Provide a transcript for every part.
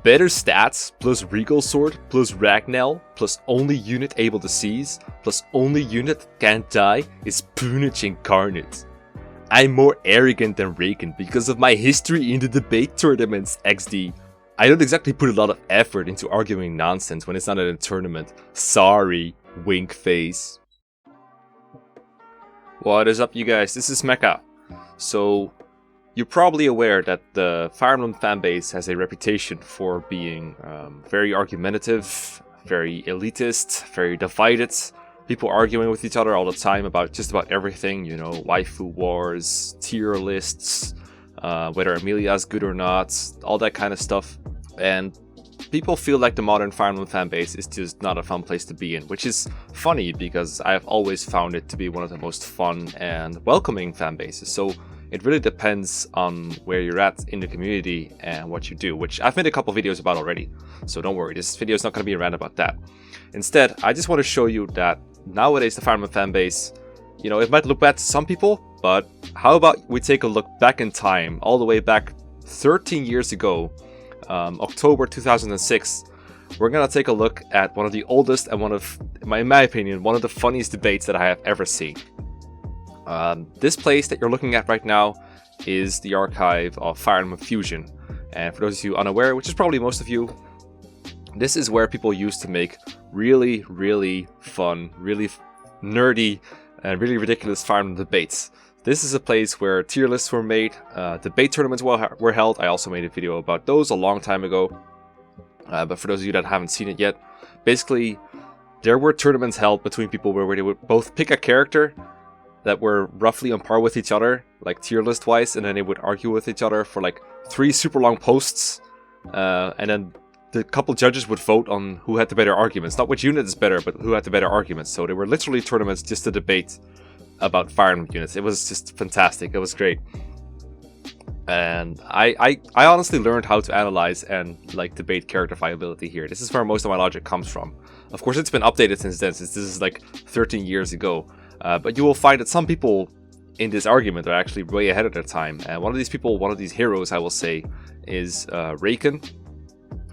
better stats, plus Regal Sword, plus Ragnell, plus only unit able to seize, plus only unit can't die is Punich Incarnate. I'm more arrogant than Raken because of my history in the debate tournaments, XD. I don't exactly put a lot of effort into arguing nonsense when it's not in a tournament. Sorry, wink face. What is up, you guys? This is Mekkah. So, you're probably aware that the Fire Emblem fanbase has a reputation for being very argumentative, very elitist, very divided. People arguing with each other all the time about just about everything, you know, waifu wars, tier lists, whether Amelia is good or not, all that kind of stuff. And people feel like the modern Fire Emblem fanbase is just not a fun place to be in, which is funny because I've always found it to be one of the most fun and welcoming fanbases. So it really depends on where you're at in the community and what you do, which I've made a couple videos about already. So don't worry, this video is not going to be a rant about that. Instead, I just want to show you that nowadays the Fire Emblem fanbase, you know, it might look bad to some people, but how about we take a look back in time, all the way back 13 years ago, October 2006. We're gonna take a look at one of the oldest and one of, in my opinion, one of the funniest debates that I have ever seen. This place that you're looking at right now is the archive of Fire Emblem Fusion. And for those of you unaware, which is probably most of you, this is where people used to make really, really fun, really nerdy, and really ridiculous Fire Emblem debates. This is a place where tier lists were made, debate tournaments were held. I also made a video about those a long time ago. But for those of you that haven't seen it yet, basically, there were tournaments held between people where they would both pick a character that were roughly on par with each other, like tier list wise, and then they would argue with each other for like 3 super long posts, and then the couple judges would vote on who had the better arguments. Not which unit is better, but who had the better arguments. So they were literally tournaments just to debate about Fire Emblem units. It was just fantastic. It was great. And I honestly learned how to analyze and like debate character viability here. This is where most of my logic comes from. Of course, it's been updated since then, since this is like 13 years ago. But you will find that some people in this argument are actually way ahead of their time. And one of these people, one of these heroes, I will say, is Raken,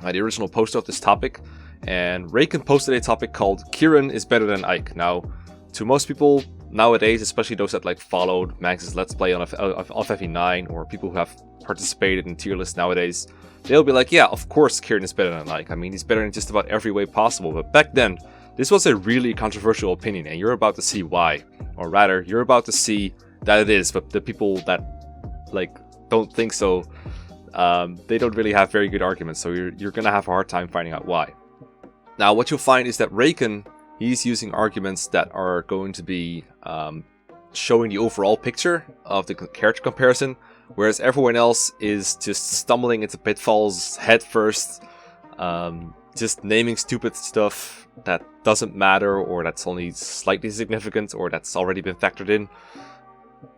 the original poster of this topic. And Raken posted a topic called Kirin is better than Ike. Now, to most people nowadays, especially those that like followed Max's Let's Play of FE9, or people who have participated in tier lists nowadays, they'll be like, yeah, of course Kirin is better than Ike. I mean, he's better in just about every way possible. But back then, this was a really controversial opinion, and you're about to see why. Or rather, you're about to see that it is, but the people that like don't think so, they don't really have very good arguments, so you're gonna have a hard time finding out why. Now, what you'll find is that Raken, he's using arguments that are going to be showing the overall picture of the character comparison, whereas everyone else is just stumbling into pitfalls head first, just naming stupid stuff that doesn't matter, or that's only slightly significant, or that's already been factored in.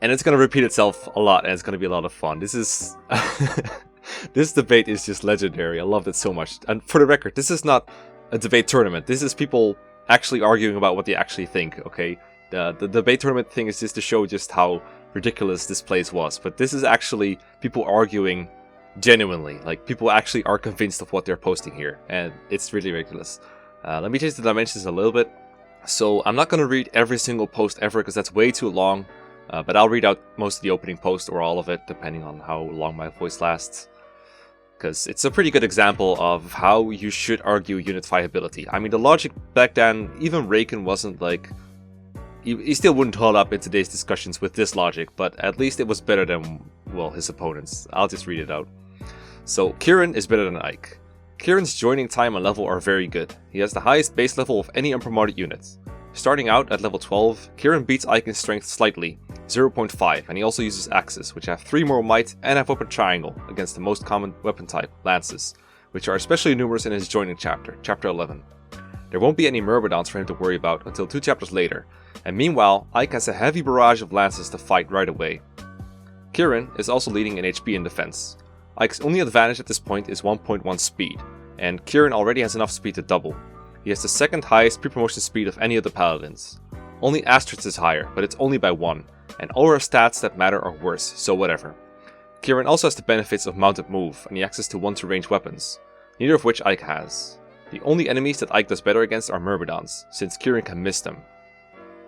And it's going to repeat itself a lot, and it's going to be a lot of fun. This is... this debate is just legendary. I loved it so much. And for the record, this is not a debate tournament. This is people actually arguing about what they actually think, okay? The debate tournament thing is just to show just how ridiculous this place was. But this is actually people arguing genuinely. Like, people actually are convinced of what they're posting here. And it's really ridiculous. Let me change the dimensions a little bit. So I'm not going to read every single post ever because that's way too long. But I'll read out most of the opening post or all of it, depending on how long my voice lasts. Because it's a pretty good example of how you should argue unit viability. I mean, the logic back then, even Raken wasn't like... He still wouldn't hold up in today's discussions with this logic, but at least it was better than, well, his opponents. I'll just read it out. So, Kirin is better than Ike. Kirin's joining time and level are very good. He has the highest base level of any unpromoted unit. Starting out at level 12, Kirin beats Ike in strength slightly, 0.5, and he also uses axes, which have 3 more might and have weapon triangle against the most common weapon type, lances, which are especially numerous in his joining chapter, chapter 11. There won't be any Myrmidons for him to worry about until 2 chapters later, and meanwhile, Ike has a heavy barrage of lances to fight right away. Kirin is also leading in HP and defense. Ike's only advantage at this point is 1.1 speed, and Kirin already has enough speed to double. He has the second highest pre-promotion speed of any of the paladins. Only Asterix is higher, but it's only by 1, and all our stats that matter are worse, so whatever. Kirin also has the benefits of mounted move and the access to 1-to-range weapons. neither of which Ike has. The only enemies that Ike does better against are Myrmidons, since Kieran can miss them.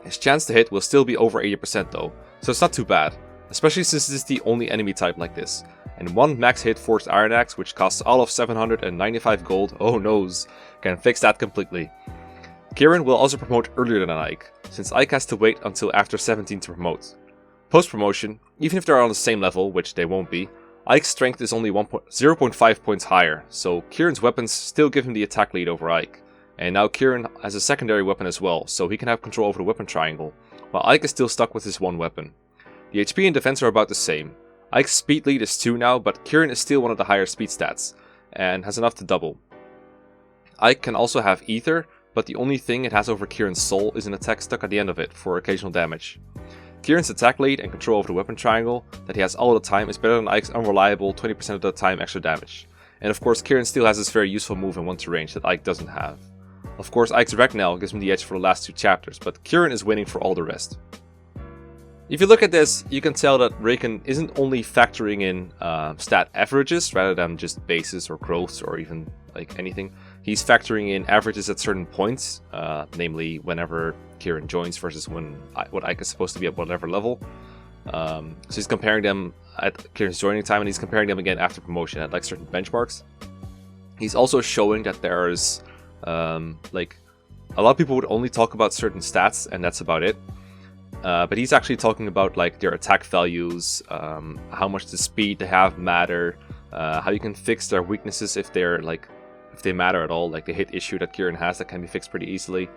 His chance to hit will still be over 80% though, so it's not too bad, especially since this is the only enemy type like this. And one max hit Forged Iron Axe, which costs all of 795 gold, oh noes, can fix that completely. Kieran will also promote earlier than Ike, since Ike has to wait until after 17 to promote. Post-promotion, even if they're on the same level, which they won't be, Ike's strength is only 0.5 points higher, so Kieran's weapons still give him the attack lead over Ike. And now Kieran has a secondary weapon as well, so he can have control over the weapon triangle, while Ike is still stuck with his one weapon. The HP and defense are about the same. Ike's speed lead is 2 now, but Kieran is still one of the higher speed stats, and has enough to double. Ike can also have Ether, but the only thing it has over Kieran's soul is an attack stuck at the end of it for occasional damage. Kieran's attack lead and control over the weapon triangle that he has all the time is better than Ike's unreliable 20% of the time extra damage. And of course Kieran still has this very useful move in 1 to range that Ike doesn't have. Of course Ike's Ragnell gives him the edge for the last 2 chapters, but Kieran is winning for all the rest. If you look at this, you can tell that Raken isn't only factoring in stat averages rather than just bases or growths or even like anything. He's factoring in averages at certain points, namely whenever Kieran joins versus what Ike is supposed to be at whatever level. So he's comparing them at Kieran's joining time, and he's comparing them again after promotion at like certain benchmarks. He's also showing that there's like a lot of people would only talk about certain stats and that's about it. But he's actually talking about like their attack values, how much the speed they have matter, how you can fix their weaknesses if they matter at all, like the hit issue that Kieran has that can be fixed pretty easily.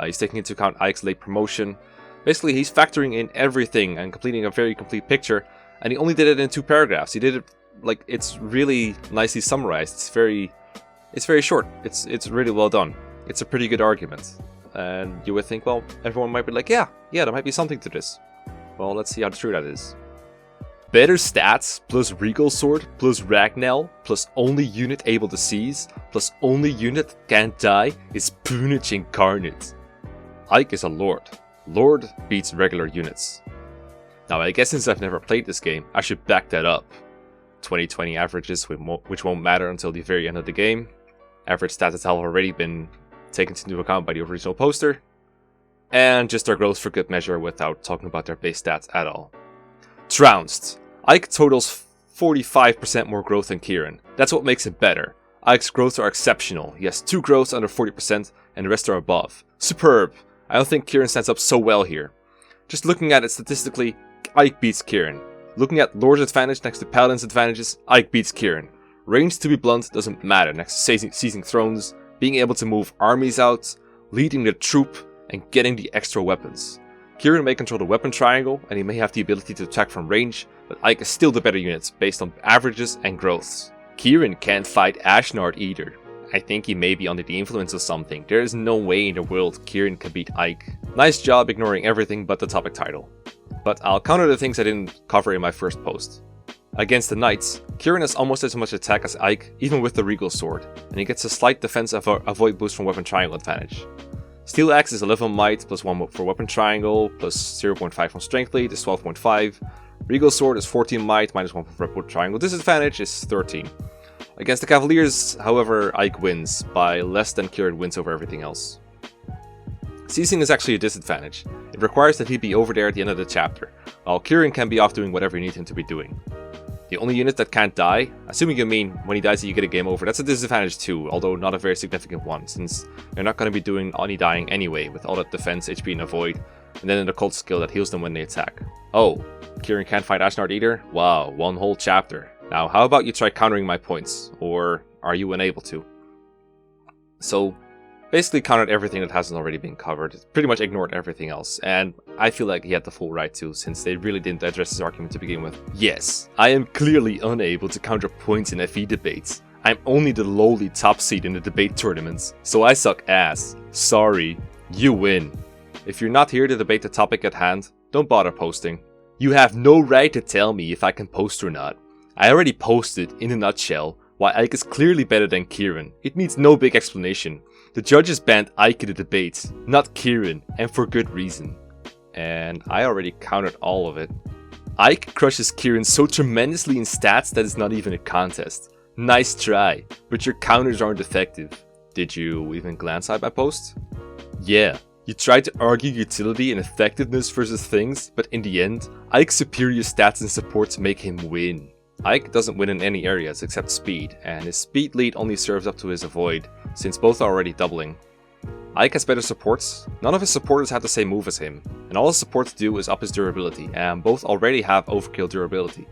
He's taking into account Ike's late promotion. Basically, he's factoring in everything and completing a very complete picture, and he only did it in 2 paragraphs. He did it like it's really nicely summarized. It's very short. It's really well done. It's a pretty good argument. And you would think, well, everyone might be like, yeah, there might be something to this. Well, let's see how true that is. Better stats, plus Regal Sword, plus Ragnell, plus only unit able to seize, plus only unit can't die is Punich Incarnate. Ike is a Lord. Lord beats regular units. Now, I guess since I've never played this game, I should back that up. 2020 averages, which won't matter until the very end of the game. Average stats have already been taken into account by the original poster, and just their growth for good measure without talking about their base stats at all. Trounced. Ike totals 45% more growth than Kieran. That's what makes it better. Ike's growths are exceptional. He has 2 growths under 40% and the rest are above. Superb. I don't think Kieran stands up so well here. Just looking at it statistically, Ike beats Kieran. Looking at Lord's advantage next to Paladin's advantages, Ike beats Kieran. Range, to be blunt, doesn't matter next to seizing thrones, being able to move armies out, leading the troop, and getting the extra weapons. Kieran may control the weapon triangle, and he may have the ability to attack from range, but Ike is still the better unit based on averages and growths. Kieran can't fight Ashnard either. I think he may be under the influence of something. There is no way in the world Kieran can beat Ike. Nice job ignoring everything but the topic title. But I'll counter the things I didn't cover in my first post. Against the Knights, Kieran has almost as much attack as Ike, even with the Regal Sword, and he gets a slight defense avoid boost from weapon triangle advantage. Steel Axe is 11 might, plus 1 for weapon triangle, plus 0.5 from strength lead is 12.5. Regal Sword is 14 might, minus 1 for weapon triangle disadvantage is 13. Against the Cavaliers, however, Ike wins, by less than Kieran wins over everything else. Seizing is actually a disadvantage. It requires that he be over there at the end of the chapter, while Kieran can be off doing whatever you need him to be doing. The only unit that can't die, assuming you mean when he dies you get a game over, that's a disadvantage too, although not a very significant one, since you're not going to be doing any dying anyway, with all that defense, HP and avoid, and then an occult skill that heals them when they attack. Oh, Kieran can't fight Ashnard either? Wow, 1 whole chapter. Now, how about you try countering my points, or are you unable to? So, basically countered everything that hasn't already been covered, pretty much ignored everything else, and I feel like he had the full right to, since they really didn't address his argument to begin with. Yes, I am clearly unable to counter points in FE debates. I'm only the lowly top seed in the debate tournaments, so I suck ass. Sorry, you win. If you're not here to debate the topic at hand, don't bother posting. You have no right to tell me if I can post or not. I already posted, in a nutshell, why Ike is clearly better than Kieran. It needs no big explanation. The judges banned Ike in the debate, not Kieran, and for good reason. And I already countered all of it. Ike crushes Kieran so tremendously in stats that it's not even a contest. Nice try, but your counters aren't effective. Did you even glance at my post? Yeah, you tried to argue utility and effectiveness versus things, but in the end, Ike's superior stats and supports make him win. Ike doesn't win in any areas except speed, and his speed lead only serves up to his avoid, since both are already doubling. Ike has better supports, none of his supporters have the same move as him, and all his supports do is up his durability, and both already have overkill durability.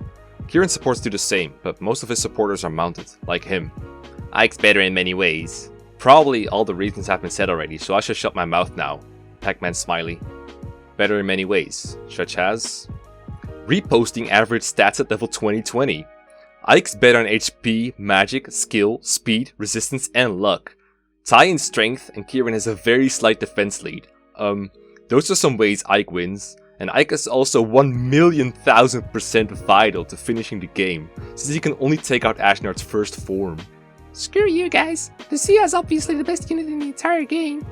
Kieran's supports do the same, but most of his supporters are mounted, like him. Ike's better in many ways. Probably all the reasons have been said already, so I should shut my mouth now. Pac-Man smiley. Better in many ways, such as... reposting average stats at level 2020. Ike's better on HP, magic, skill, speed, resistance, and luck. Tie in strength, and Kieran has a very slight defense lead. Those are some ways Ike wins. And Ike is also 1,000,000% vital to finishing the game, since he can only take out Ashnard's first form. Screw you guys, the Sia is obviously the best unit in the entire game.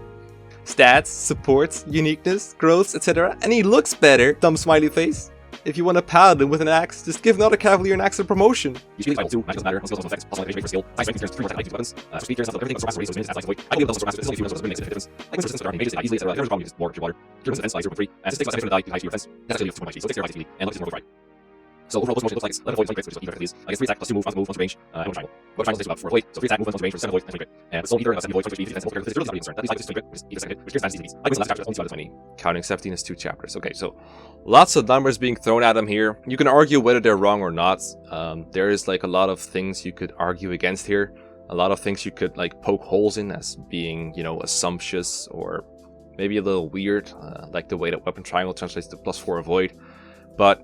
Stats, supports, uniqueness, growths, etc. And he looks better, dumb smiley face. If you want a paladin with an axe, just give another cavalier an axe of promotion. Usually level 2, magic doesn't matter, on skills also effects, plus for skill, high strength experience 3 more attack weapons, so speed, clearance, everything, surpass races, as void. I believe those surpass, only a few ones makes a difference. Like resistance, but mages easily, etc. There's a problem, you just water, Kieran's defense by 0.3, and since takes less damage from the die, you high to your defense, that's actually too much, so it takes care of 5 and luck is more right. So overall, post motion looks like it's 11 avoid, 20 crits, which is even these. I guess 3 attack plus 2 move, once range, and 1 triangle. What triangle takes about 4 avoid, so 3 attack, move, once range for 7 avoid, and 20 crit. And so either 7 avoid, 20 defense, both characters, 0 is not really concerned. That leaves like 20 crit, which is even second, which gives fantasy CDs. I win the last chapter, only 2 out of 20. Counting 17 is 2 chapters. Okay, so lots of numbers being thrown at him here. You can argue whether they're wrong or not. There is like a lot of things you could argue against here. A lot of things you could like poke holes in as being, you know, assumptuous or maybe a little weird, like the way that weapon triangle translates to +4 avoid. But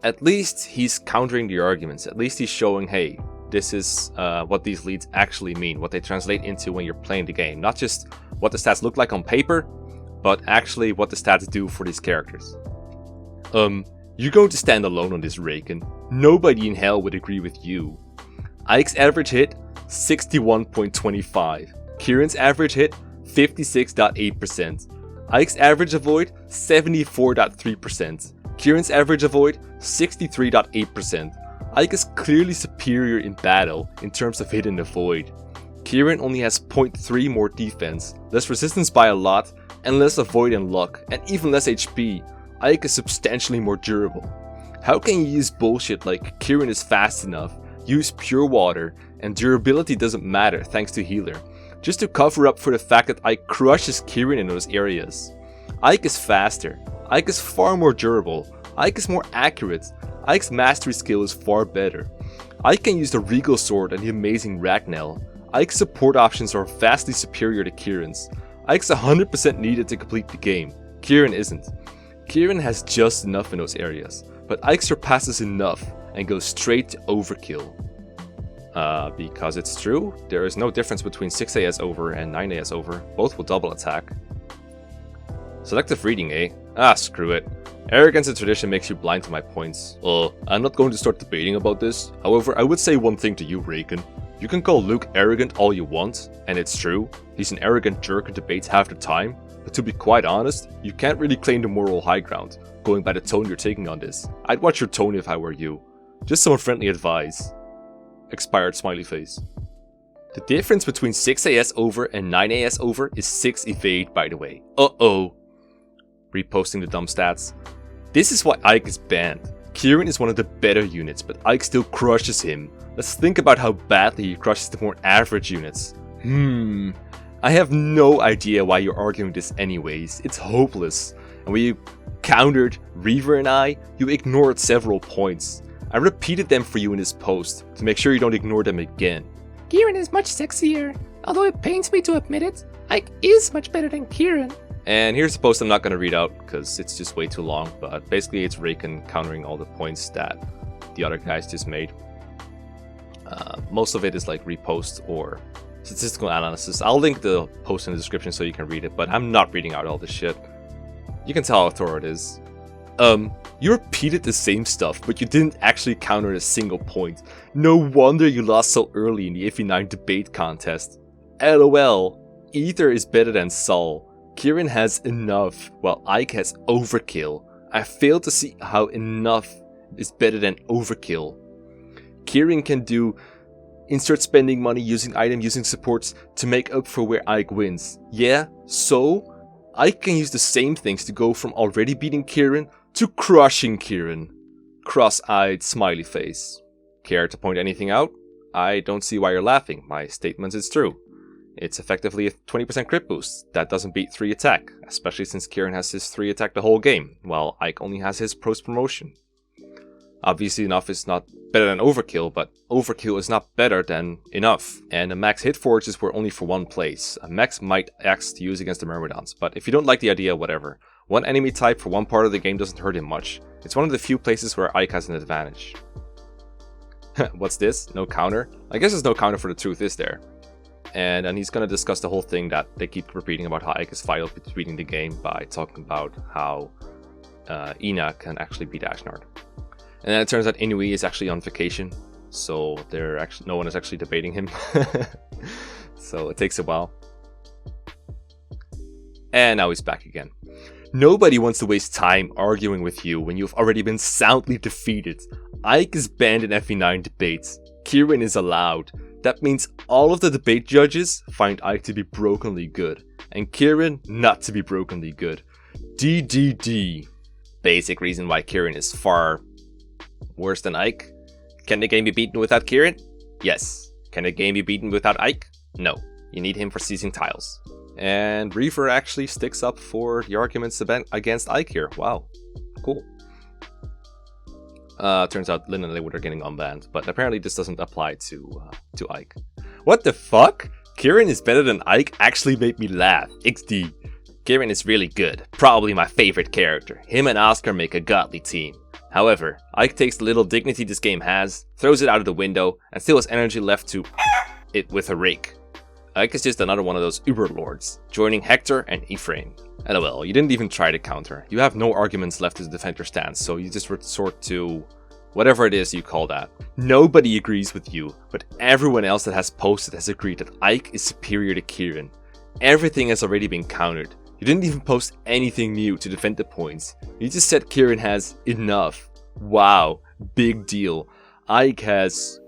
at least he's countering the arguments. At least he's showing, hey, this is what these leads actually mean, what they translate into when you're playing the game. Not just what the stats look like on paper, but actually what the stats do for these characters. You're going to stand alone on this, Raken. Nobody in hell would agree with you. Ike's average hit, 61.25. Kieran's average hit, 56.8%. Ike's average avoid, 74.3%. Kieran's average avoid, 63.8%. Ike is clearly superior in battle in terms of hit and avoid. Kieran only has 0.3 more defense, less resistance by a lot, and less avoid and luck, and even less HP. Ike is substantially more durable. How can you use bullshit like Kieran is fast enough, use pure water, and durability doesn't matter thanks to healer, just to cover up for the fact that Ike crushes Kieran in those areas? Ike is faster. Ike is far more durable. Ike is more accurate. Ike's mastery skill is far better. Ike can use the Regal Sword and the amazing Ragnell. Ike's support options are vastly superior to Kieran's. Ike's 100% needed to complete the game. Kieran isn't. Kieran has just enough in those areas, but Ike surpasses enough and goes straight to overkill. Because it's true, there is no difference between 6 AS over and 9 AS over. Both will double attack. Selective reading, eh? Ah, screw it. Arrogance and tradition makes you blind to my points. I'm not going to start debating about this. However, I would say one thing to you, Raken. You can call Luke arrogant all you want, and it's true. He's an arrogant jerk who debates half the time. But to be quite honest, you can't really claim the moral high ground, going by the tone you're taking on this. I'd watch your tone if I were you. Just some friendly advice. Expired smiley face. The difference between 6 AS over and 9 AS over is 6 evade, by the way. Uh-oh. Reposting the dumb stats. This is why Ike is banned. Kieran is one of the better units, but Ike still crushes him. Let's think about how badly he crushes the more average units. I have no idea why you're arguing this anyways. It's hopeless. And when you countered Reaver and I, you ignored several points. I repeated them for you in this post, to make sure you don't ignore them again. Kieran is much sexier. Although it pains me to admit it, Ike is much better than Kieran. And here's the post I'm not going to read out, because it's just way too long, but basically it's Raken countering all the points that the other guys just made. Most of it is like repost or statistical analysis. I'll link the post in the description so you can read it, but I'm not reading out all this shit. You can tell how thorough it is. You repeated the same stuff, but you didn't actually counter a single point. No wonder you lost so early in the Iffy 9 debate contest. LOL. Ether is better than Sol. Kieran has enough, while Ike has overkill. I fail to see how enough is better than overkill. Kieran can do insert spending money, using item, using supports to make up for where Ike wins. Yeah, so Ike can use the same things to go from already beating Kieran to crushing Kieran. Cross-eyed smiley face. Care to point anything out? I don't see why you're laughing. My statement is true. It's effectively a 20% crit boost. That doesn't beat 3 attack, especially since Kieran has his 3 attack the whole game, while Ike only has his post promotion. Obviously enough is not better than overkill, but overkill is not better than enough. And the max hit forges were only for one place. A max might axe to use against the Myrmidons, but if you don't like the idea, whatever. One enemy type for one part of the game doesn't hurt him much. It's one of the few places where Ike has an advantage. What's this? No counter? I guess there's no counter for the truth, is there? And then he's going to discuss the whole thing that they keep repeating about how Ike is vital to beating the game by talking about how Ina can actually beat Ashnard. And then it turns out Inui is actually on vacation, so no one is actually debating him. So it takes a while. And now he's back again. Nobody wants to waste time arguing with you when you've already been soundly defeated. Ike is banned in FE9 debates. Kieran is allowed. That means all of the debate judges find Ike to be brokenly good, and Kieran not to be brokenly good. DDD. Basic reason why Kieran is far worse than Ike. Can the game be beaten without Kieran? Yes. Can the game be beaten without Ike? No. You need him for seizing tiles. And Reaver actually sticks up for the arguments against Ike here. Wow. Cool. Turns out Lynn and Leywood are getting unbanned, but apparently this doesn't apply to Ike. What the fuck? Kieran is better than Ike actually made me laugh. XD. Kieran is really good. Probably my favorite character. Him and Oscar make a godly team. However, Ike takes the little dignity this game has, throws it out of the window, and still has energy left to it with a rake. Ike is just another one of those Uberlords, joining Hector and Ephraim. LOL, you didn't even try to counter. You have no arguments left to defend your stance, so you just resort to whatever it is you call that. Nobody agrees with you, but everyone else that has posted has agreed that Ike is superior to Kieran. Everything has already been countered. You didn't even post anything new to defend the points. You just said Kieran has enough. Wow, big deal. Ike has...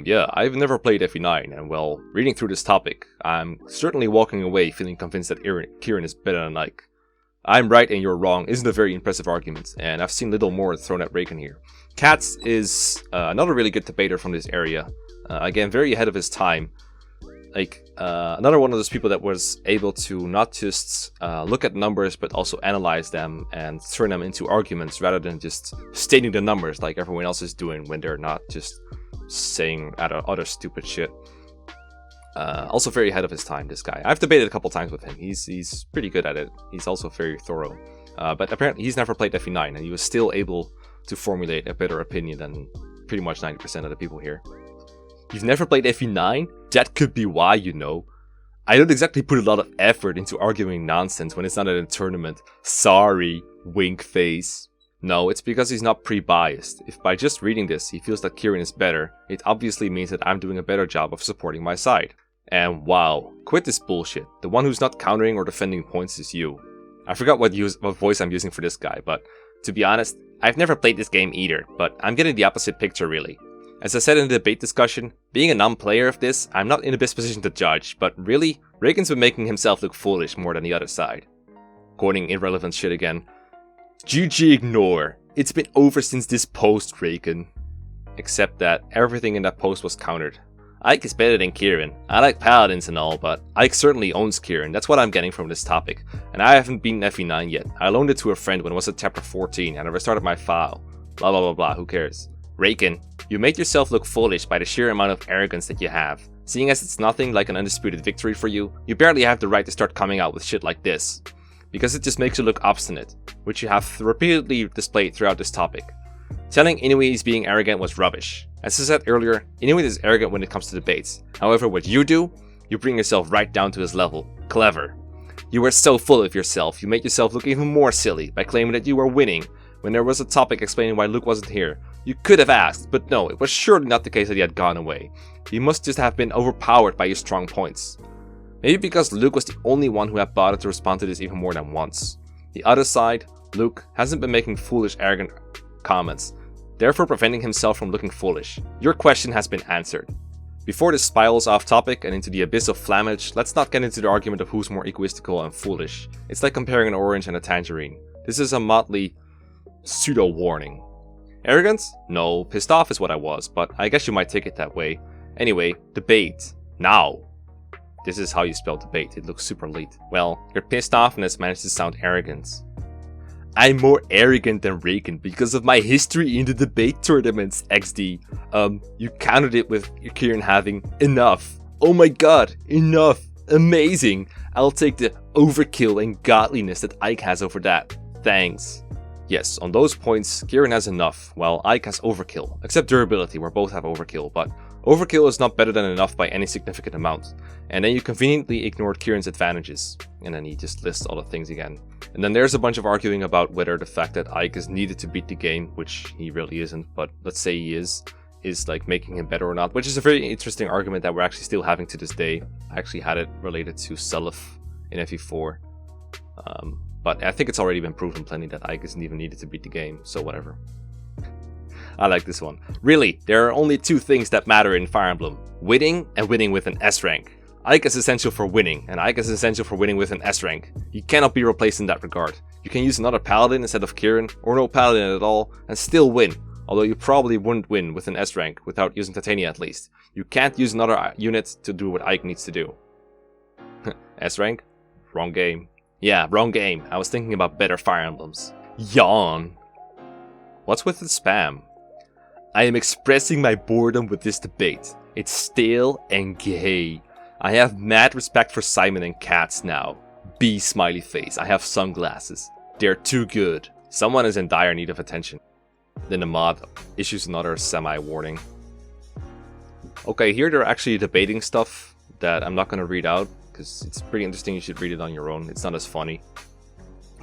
Yeah, I've never played FE9, and well, reading through this topic, I'm certainly walking away feeling convinced that Kieran is better than Ike. I'm right and you're wrong isn't a very impressive argument, and I've seen little more thrown at Raken here. Katz is another really good debater from this area. Again, very ahead of his time. Another one of those people that was able to not just look at numbers, but also analyze them and turn them into arguments rather than just stating the numbers like everyone else is doing when they're not just saying other stupid shit. Also very ahead of his time, this guy. I've debated a couple times with him. He's pretty good at it. He's also very thorough. But apparently he's never played FE9, and he was still able to formulate a better opinion than pretty much 90% of the people here. You've never played FE9? That could be why, you know. I don't exactly put a lot of effort into arguing nonsense when it's not at a tournament. Sorry, wink face. No, it's because he's not pre-biased. If by just reading this he feels that Kieran is better, it obviously means that I'm doing a better job of supporting my side. And wow, quit this bullshit. The one who's not countering or defending points is you. I forgot what voice I'm using for this guy, but to be honest, I've never played this game either, but I'm getting the opposite picture really. As I said in the debate discussion, being a non-player of this, I'm not in the best position to judge, but really, Raken's been making himself look foolish more than the other side. Quoting irrelevant shit again. GG ignore. It's been over since this post, Raken. Except that everything in that post was countered. Ike is better than Kieran. I like paladins and all, but Ike certainly owns Kieran. That's what I'm getting from this topic. And I haven't beaten FE9 yet. I loaned it to a friend when it was at chapter 14 and I restarted my file. Blah blah blah blah, who cares? Raken, you made yourself look foolish by the sheer amount of arrogance that you have. Seeing as it's nothing like an undisputed victory for you, you barely have the right to start coming out with shit like this. Because it just makes you look obstinate, which you have repeatedly displayed throughout this topic. Telling Inui he's being arrogant was rubbish. As I said earlier, Inui is arrogant when it comes to debates. However, what you do, you bring yourself right down to his level. Clever. You were so full of yourself, you made yourself look even more silly by claiming that you were winning when there was a topic explaining why Luke wasn't here. You could have asked, but no, it was surely not the case that he had gone away. He must just have been overpowered by your strong points. Maybe because Luke was the only one who had bothered to respond to this even more than once. The other side, Luke, hasn't been making foolish, arrogant comments. therefore preventing himself from looking foolish. Your question has been answered. Before this spirals off topic and into the abyss of flammage, let's not get into the argument of who's more egoistical and foolish. It's like comparing an orange and a tangerine. This is a motley pseudo-warning. Arrogance? No, pissed off is what I was, but I guess you might take it that way. Anyway, debate. Now. This is how you spell debate, it looks super late. Well, you're pissed off and it's managed to sound arrogant. I'm more arrogant than Reagan because of my history in the debate tournaments, XD. You countered it with Kieran having enough. Oh my god, enough. Amazing. I'll take the overkill and godliness that Ike has over that. Thanks. Yes, on those points, Kieran has enough, while Ike has overkill. Except durability, where both have overkill, but overkill is not better than enough by any significant amount. And then you conveniently ignored Kieran's advantages. And then he just lists all the things again. And then there's a bunch of arguing about whether the fact that Ike is needed to beat the game, which he really isn't, but let's say he is like making him better or not, which is a very interesting argument that we're actually still having to this day. I actually had it related to Seliph in FE4. But I think it's already been proven plenty that Ike isn't even needed to beat the game, so whatever. I like this one. Really, there are only two things that matter in Fire Emblem. Winning and winning with an S rank. Ike is essential for winning, and Ike is essential for winning with an S rank. He cannot be replaced in that regard. You can use another paladin instead of Kieran, or no paladin at all, and still win. Although you probably wouldn't win with an S rank without using Titania at least. You can't use another unit to do what Ike needs to do. S rank? Wrong game. Yeah, wrong game. I was thinking about better Fire Emblems. Yawn. What's with the spam? I am expressing my boredom with this debate. It's stale and gay. I have mad respect for Simon and cats now. B smiley face. I have sunglasses. They're too good. Someone is in dire need of attention. Then the mod issues another semi-warning. Okay, here they're actually debating stuff that I'm not going to read out, because it's pretty interesting. You should read it on your own. It's not as funny.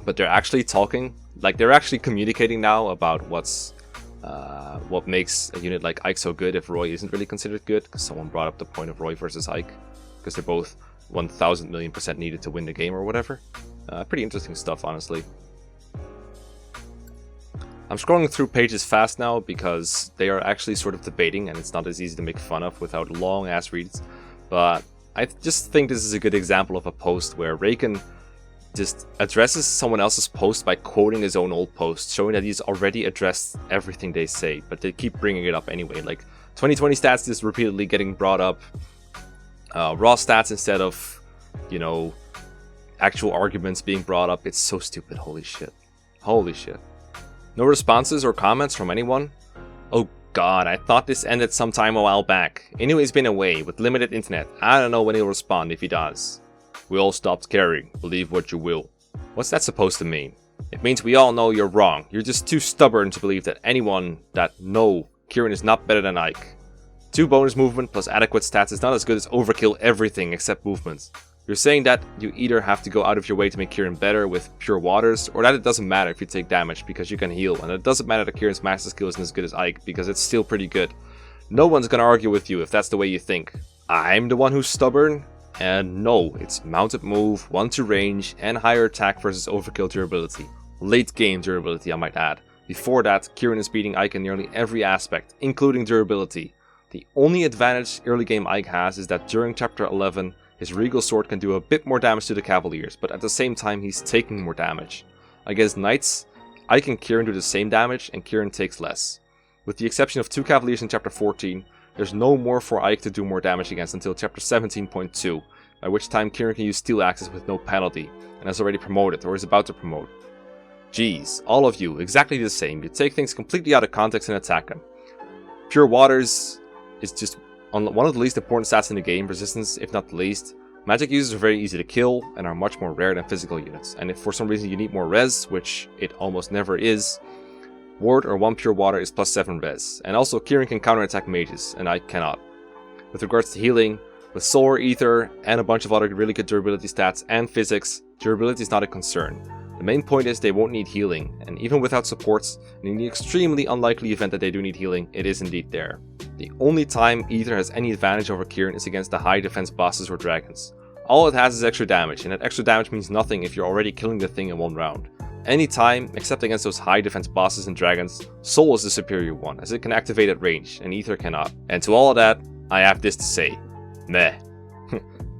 But they're actually talking, like they're actually communicating now about what makes a unit like Ike so good if Roy isn't really considered good, because someone brought up the point of Roy versus Ike, because they're both 1000,000,000% needed to win the game or whatever. Pretty interesting stuff, honestly. I'm scrolling through pages fast now because they are actually sort of debating and it's not as easy to make fun of without long ass reads, but I just think this is a good example of a post where Reagan just addresses someone else's post by quoting his own old post, showing that he's already addressed everything they say, but they keep bringing it up anyway. Like 2020 stats is repeatedly getting brought up, raw stats instead of, you know, actual arguments being brought up. It's so stupid. Holy shit. Holy shit. No responses or comments from anyone? Oh god, I thought this ended sometime a while back. Anyway, he's been away with limited internet. I don't know when he'll respond if he does. We all stopped caring. Believe what you will. What's that supposed to mean? It means we all know you're wrong. You're just too stubborn to believe that no, Kieran is not better than Ike. 2 bonus movement plus adequate stats is not as good as overkill everything except movements. You're saying that you either have to go out of your way to make Kieran better with pure waters, or that it doesn't matter if you take damage because you can heal, and it doesn't matter that Kieran's master skill isn't as good as Ike because it's still pretty good. No one's gonna argue with you if that's the way you think. I'm the one who's stubborn? And no, it's mounted move, 1-2 range, and higher attack versus overkill durability. Late game durability, I might add. Before that, Kieran is beating Ike in nearly every aspect, including durability. The only advantage early game Ike has is that during chapter 11, his Regal Sword can do a bit more damage to the Cavaliers, but at the same time he's taking more damage. Against Knights, Ike and Kieran do the same damage, and Kieran takes less. With the exception of 2 Cavaliers in chapter 14, there's no more for Ike to do more damage against until chapter 17.2, by which time Kieran can use Steel Axes with no penalty, and has already promoted, or is about to promote. Jeez, all of you, exactly the same. You take things completely out of context and attack them. Pure Waters is just one of the least important stats in the game, resistance if not the least. Magic users are very easy to kill and are much more rare than physical units, and if for some reason you need more res, which it almost never is, Ward or 1 Pure Water is +7 res, and also Kieran can counterattack mages, and I cannot. With regards to healing, with Solar Ether and a bunch of other really good durability stats and physics, durability is not a concern. The main point is they won't need healing, and even without supports, and in the extremely unlikely event that they do need healing, it is indeed there. The only time Ether has any advantage over Kieran is against the high defense bosses or dragons. All it has is extra damage, and that extra damage means nothing if you're already killing the thing in 1 round. Anytime, except against those high defense bosses and dragons, Soul is the superior one, as it can activate at range, and Ether cannot. And to all of that, I have this to say. Meh.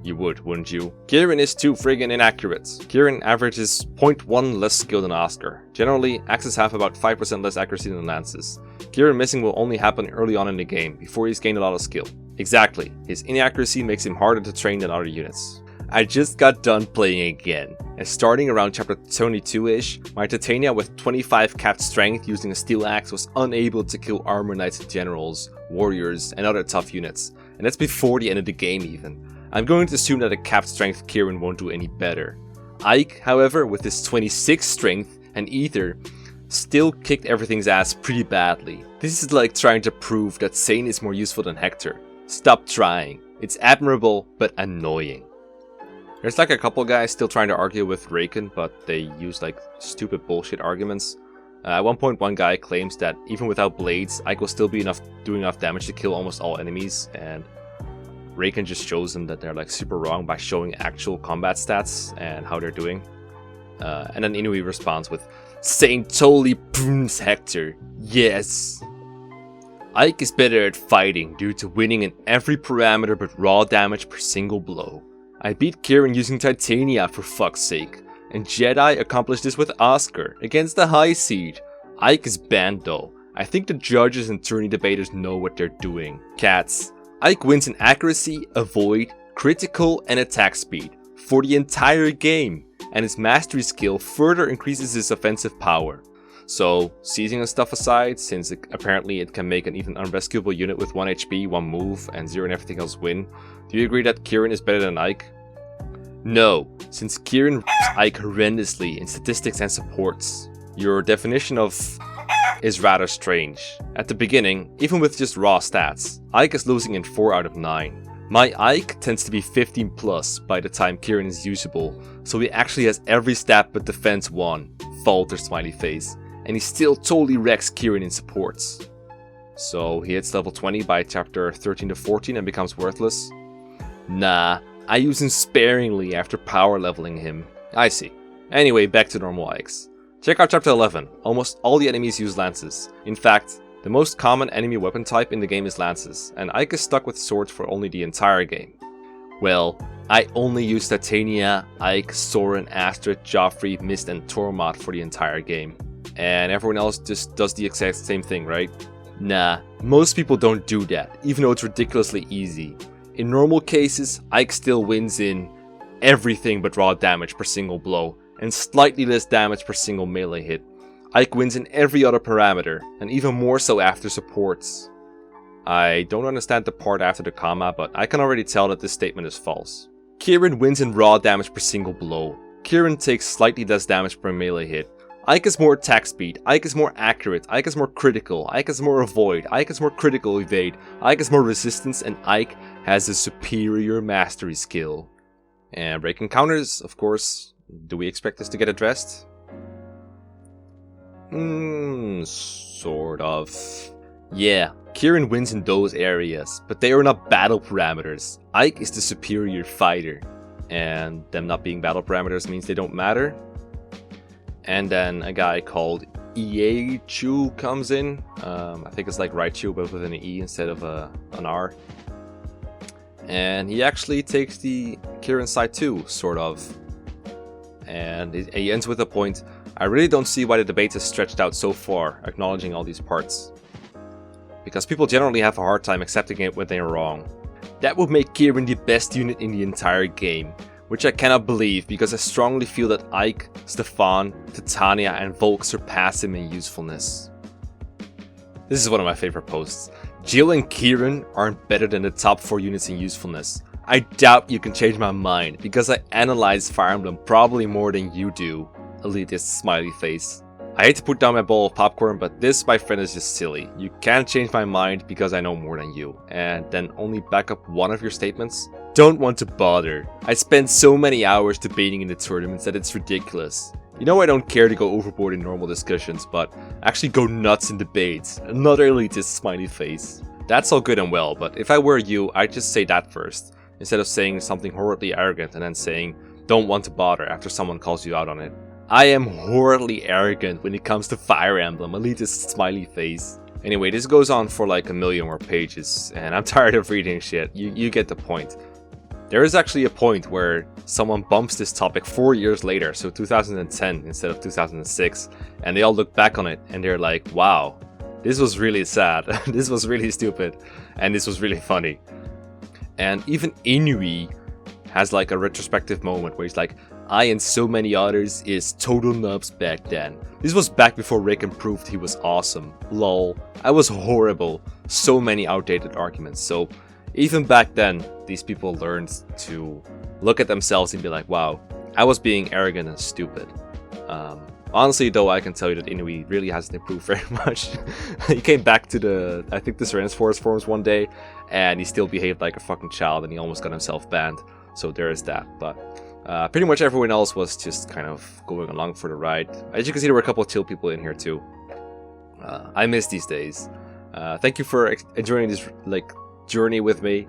You would, wouldn't you? Kieran is too friggin' inaccurate. Kieran averages 0.1 less skill than Oscar. Generally, axes have about 5% less accuracy than lances. Kieran missing will only happen early on in the game, before he's gained a lot of skill. Exactly, his inaccuracy makes him harder to train than other units. I just got done playing again, and starting around chapter 22-ish, my Titania with 25 capped strength using a steel axe was unable to kill armor knights and generals, warriors, and other tough units, and that's before the end of the game even. I'm going to assume that a capped strength Kieran won't do any better. Ike, however, with his 26 strength and Ether, still kicked everything's ass pretty badly. This is like trying to prove that Zane is more useful than Hector. Stop trying. It's admirable, but annoying. There's like a couple guys still trying to argue with Raken, but they use like stupid bullshit arguments. At one point, one guy claims that even without blades, Ike will still be doing enough damage to kill almost all enemies, and Raken just shows them that they're like super wrong by showing actual combat stats and how they're doing. And then Inui responds with, "Zane totally prunes Hector. Yes." Ike is better at fighting due to winning in every parameter but raw damage per single blow. I beat Kieran using Titania for fuck's sake, and Jedi accomplished this with Oscar against the High Seed. Ike is banned though. I think the judges and tourney debaters know what they're doing. Cats. Ike wins in accuracy, avoid, critical, and attack speed for the entire game, and his mastery skill further increases his offensive power. So, seizing and stuff aside, since apparently it can make an even unrescuable unit with 1 HP, 1 move, and 0 and everything else win, do you agree that Kieran is better than Ike? No, since Kieran Ike horrendously in statistics and supports. Your definition of is rather strange. At the beginning, even with just raw stats, Ike is losing in 4 out of 9. My Ike tends to be 15 plus by the time Kieran is usable, so he actually has every stat but defense 1, falter smiley face, and he still totally wrecks Kieran in supports. So he hits level 20 by chapter 13 to 14 and becomes worthless? Nah, I use him sparingly after power leveling him. I see. Anyway, back to normal Ikes. Check out chapter 11, almost all the enemies use lances. In fact, the most common enemy weapon type in the game is lances, and Ike is stuck with swords for only the entire game. Well, I only use Titania, Ike, Soren, Astrid, Joffrey, Mist, and Tormod for the entire game. And everyone else just does the exact same thing, right? Nah, most people don't do that, even though it's ridiculously easy. In normal cases, Ike still wins in everything but raw damage per single blow, and slightly less damage per single melee hit. Ike wins in every other parameter, and even more so after supports. I don't understand the part after the comma, but I can already tell that this statement is false. Kieran wins in raw damage per single blow. Kieran takes slightly less damage per melee hit. Ike is more attack speed, Ike is more accurate, Ike is more critical, Ike is more avoid, Ike is more critical evade, Ike is more resistance, and Ike has a superior mastery skill. And break encounters, of course. Do we expect this to get addressed? Sort of. Yeah, Kieran wins in those areas, but they are not battle parameters. Ike is the superior fighter, and them not being battle parameters means they don't matter. And then a guy called Iechu comes in. I think it's like Raichu, but with an E instead of an R. And he actually takes the Kieran side too, sort of. And he ends with a point, I really don't see why the debate has stretched out so far, acknowledging all these parts. Because people generally have a hard time accepting it when they're wrong. That would make Kieran the best unit in the entire game, which I cannot believe because I strongly feel that Ike, Stefan, Titania, and Volk surpass him in usefulness. This is one of my favorite posts. Jill and Kieran aren't better than the top 4 units in usefulness. I doubt you can change my mind because I analyze Fire Emblem probably more than you do. Elitist smiley face. I hate to put down my bowl of popcorn, but this, my friend, is just silly. You can't change my mind because I know more than you, and then only back up one of your statements? Don't want to bother. I spend so many hours debating in the tournaments that it's ridiculous. You know I don't care to go overboard in normal discussions, but actually go nuts in debates. Another elitist smiley face. That's all good and well, but if I were you, I'd just say that first, instead of saying something horribly arrogant and then saying, don't want to bother after someone calls you out on it. I am horribly arrogant when it comes to Fire Emblem. Elitist smiley face. Anyway, this goes on for like a million more pages, and I'm tired of reading shit. You get the point. There is actually a point where someone bumps this topic 4 years later, so 2010 instead of 2006, and they all look back on it and they're like, wow, this was really sad, this was really stupid, and this was really funny. And even Inui has like a retrospective moment where he's like, I and so many others is total nubs back then. This was back before Rick proved he was awesome. Lol. I was horrible. So many outdated arguments. So even back then, these people learned to look at themselves and be like, wow, I was being arrogant and stupid. Honestly though, I can tell you that Inui really hasn't improved very much. He came back to the, I think, the Serenus Forest forums one day, and he still behaved like a fucking child, and he almost got himself banned. So there is that. But pretty much everyone else was just kind of going along for the ride. As you can see, there were a couple of chill people in here too. I miss these days. Thank you for enjoying this like journey with me.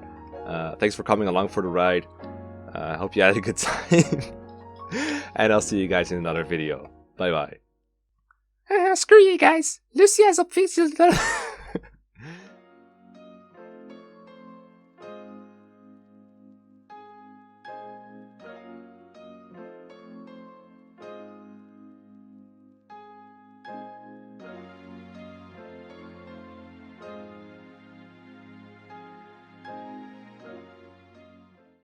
Thanks for coming along for the ride. I hope you had a good time. And I'll see you guys in another video. Bye bye. Screw you guys. Lucy has a pixel.